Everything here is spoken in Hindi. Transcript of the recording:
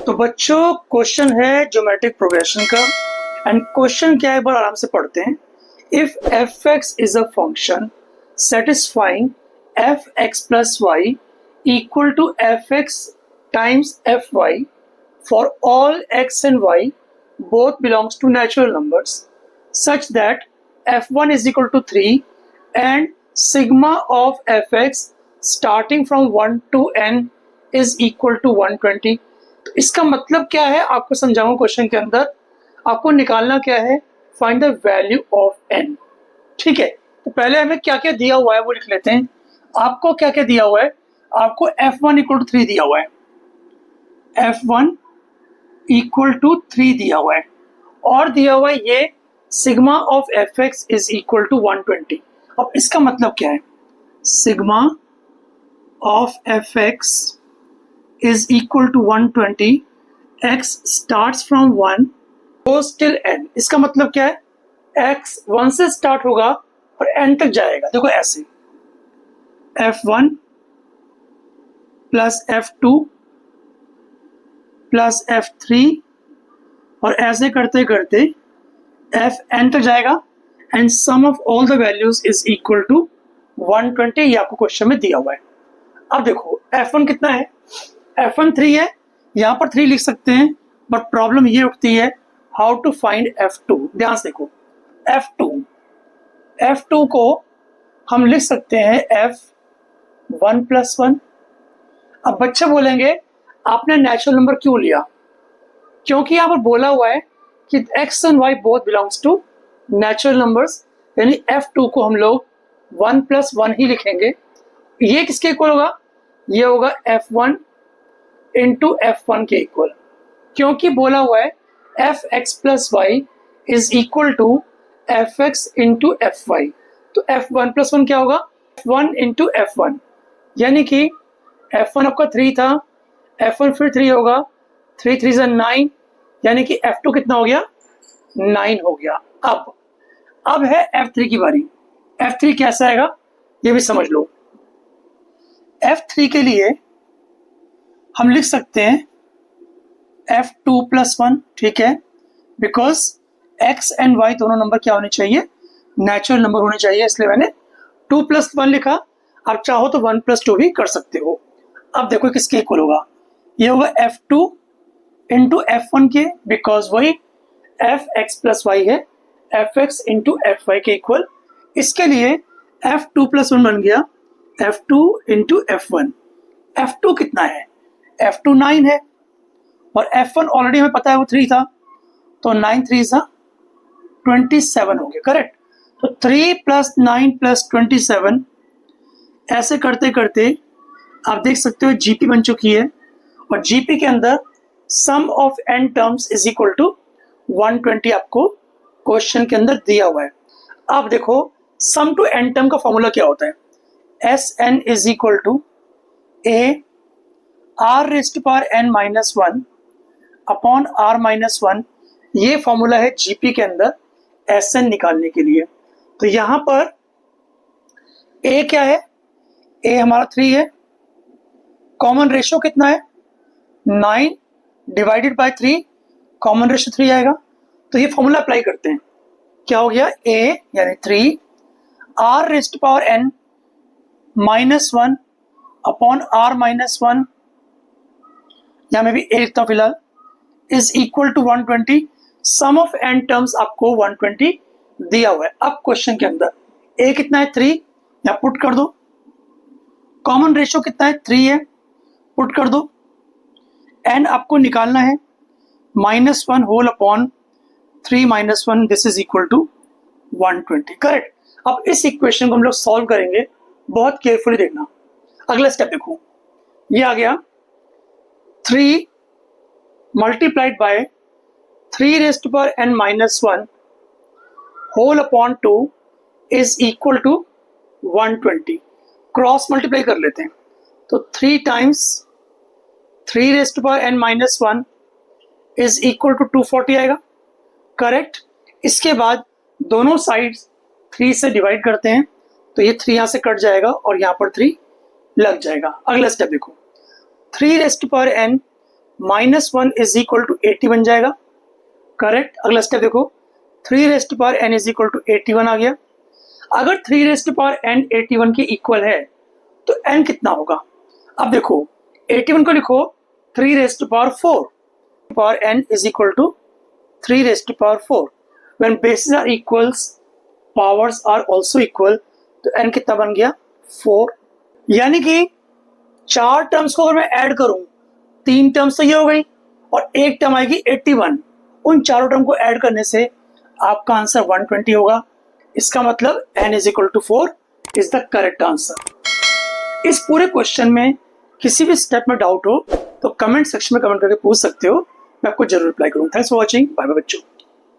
तो बच्चों क्वेश्चन है ज्योमेट्रिक प्रोग्रेशन का एंड क्वेश्चन क्या है, बड़ा आराम से पढ़ते हैं। If f x is a function satisfying f x plus y equal to f x times f y for all x and y both belongs to natural numbers such that f1 is equal to 3 and sigma of fx starting from 1 to n is equal to 120। तो इसका मतलब क्या है आपको समझाऊंगा। क्वेश्चन के अंदर आपको निकालना क्या है, find the value of n। ठीक है, तो पहले हमें क्या क्या दिया हुआ है वो लिख लेते हैं। आपको क्या क्या दिया हुआ है, आपको f1 इक्वल टू 3 दिया हुआ है, f1 इक्वल टू 3 दिया हुआ है और दिया हुआ है ये sigma of f x is equal to 120। अब इसका मतलब क्या है, sigma of f x is equal to 120, x starts from 1 goes till n। इसका मतलब क्या है, x 1 से स्टार्ट होगा और n तक जाएगा। देखो ऐसे f1 plus f2 plus f3 और ऐसे करते करते fn तक जाएगा and sum of all the values is equal to 120। ये आपको क्वेश्चन में दिया हुआ है। अब देखो f1 कितना है, f1 3 है, यहाँ पर 3 लिख सकते हैं, बट प्रॉब्लम ये उठती है हाउ टू फाइंड f2। ध्यान से देखो f2 को हम लिख सकते हैं f1 प्लस 1। अब बच्चे बोलेंगे आपने नेचुरल नंबर क्यों लिया, क्योंकि यहाँ पर बोला हुआ है कि x and y both belongs to natural numbers, यानी f2 को हम लोग 1 प्लस 1 ही लिखेंगे। ये किसके इक्वल होगा, ये होगा f1 इंटू f1 के इक्वल, क्योंकि बोला हुआ है fx plus y is equal to fx into fy। तो f1 प्लस 1 क्या होगा, f1 इंटू f1, यानी कि f1 आपका 3 था, f1 फिर 3 होगा, 3 3 9, यानी कि f2 कितना हो गया, 9 हो गया। अब है f3 की बारी। f3 कैसा आएगा ये भी समझ लो। f3 के लिए हम लिख सकते हैं f2 प्लस 1, ठीक है, बिकॉज x एंड y दोनों नंबर क्या होने चाहिए, नेचुरल नंबर होने चाहिए, इसलिए मैंने 2 प्लस 1 लिखा। आप चाहो तो 1 प्लस 2 भी कर सकते हो। अब देखो किसके इक्वल होगा, ये होगा f2 इंटू f1 के, बिकॉज वही fx प्लस वाई है, fx इंटू fy के इक्वल। इसके लिए f2 प्लस 1 बन गया f2 इंटू f1। f2 कितना है, f2 9 है और f1 ऑलरेडी हमें पता है वो 3 था, तो 9 3 सा 27 हो गया, करेक्ट। तो 3 प्लस 9 प्लस 27, ऐसे करते करते आप देख सकते हो जीपी बन चुकी है और जीपी के अंदर sum of n terms is equal to 120 आपको क्वेश्चन के अंदर दिया हुआ है। अब देखो सम टू n टर्म का फॉर्मूला क्या होता है, Sn is equal to a r raised to power n minus 1 upon r minus 1। ये फॉर्मूला है जीपी के अंदर Sn निकालने के लिए। तो यहां पर a क्या है, a हमारा 3 है, कॉमन रेशियो कितना है 9 डिवाइडेड बाय 3, कॉमन रेशियो 3 आएगा। तो ये फॉर्मूला अप्लाई करते हैं, क्या हो गया, a यानी 3 r raised to power n minus 1 upon r minus 1, यहाँ में भी a लिखता हूं फिलहाल, is equal to 120। Sum of n terms आपको 120 दिया हुआ है। अब क्वेश्चन के अंदर a कितना है 3, यहाँ पुट कर दो, कॉमन रेशियो कितना है 3 है, पुट कर दो, n आपको निकालना है -1 whole upon 3 minus 1, this is equal to 120, correct. अब इस इक्वेशन को हम लोग सॉल्व करेंगे, बहुत केयरफुली देखना। अगला स्टेप देखो, ये आ गया 3 multiplied by 3 raised to power n minus 1 whole upon 2 is equal to 120। Cross multiply कर लेते हैं, तो 3 times 3 raised to power n minus 1 is equal to 240 आएगा, करेक्ट। इसके बाद दोनों साइड्स 3 से डिवाइड करते हैं, तो ये 3 यहाँ से कट जाएगा और यहाँ पर 3 लग जाएगा। अगला स्टेप देखो, 3 raised to power n -1 is equal to 80 बन जाएगा। करेक्ट। अगला स्टेप देखो, 3 raised power n is equal to 81 आ गया। अगर 3 रेस्ट पावर n 81 के इक्वल है तो n कितना होगा? अब देखो 81 को लिखो 3 raised power 4 power n is equal to 3 raised power 4। When bases are equals powers are also equal, तो n कितना बन गया? 4। यानी कि 4 टर्म्स को अगर मैं ऐड करूं, 3 टर्म्स तो ये हो गई और एक टर्म आएगी 81। उन चारों टर्म को ऐड करने से आपका आंसर 120 होगा। इसका मतलब n is equal to 4 is the correct answer. इस पूरे क्वेश्चन में किसी भी स्टेप में डाउट हो तो कमेंट सेक्शन में कमेंट करके पूछ सकते हो, मैं आपको जरूर रिप्लाई करूंगा। Thanks for watching, bye bye बच्चों।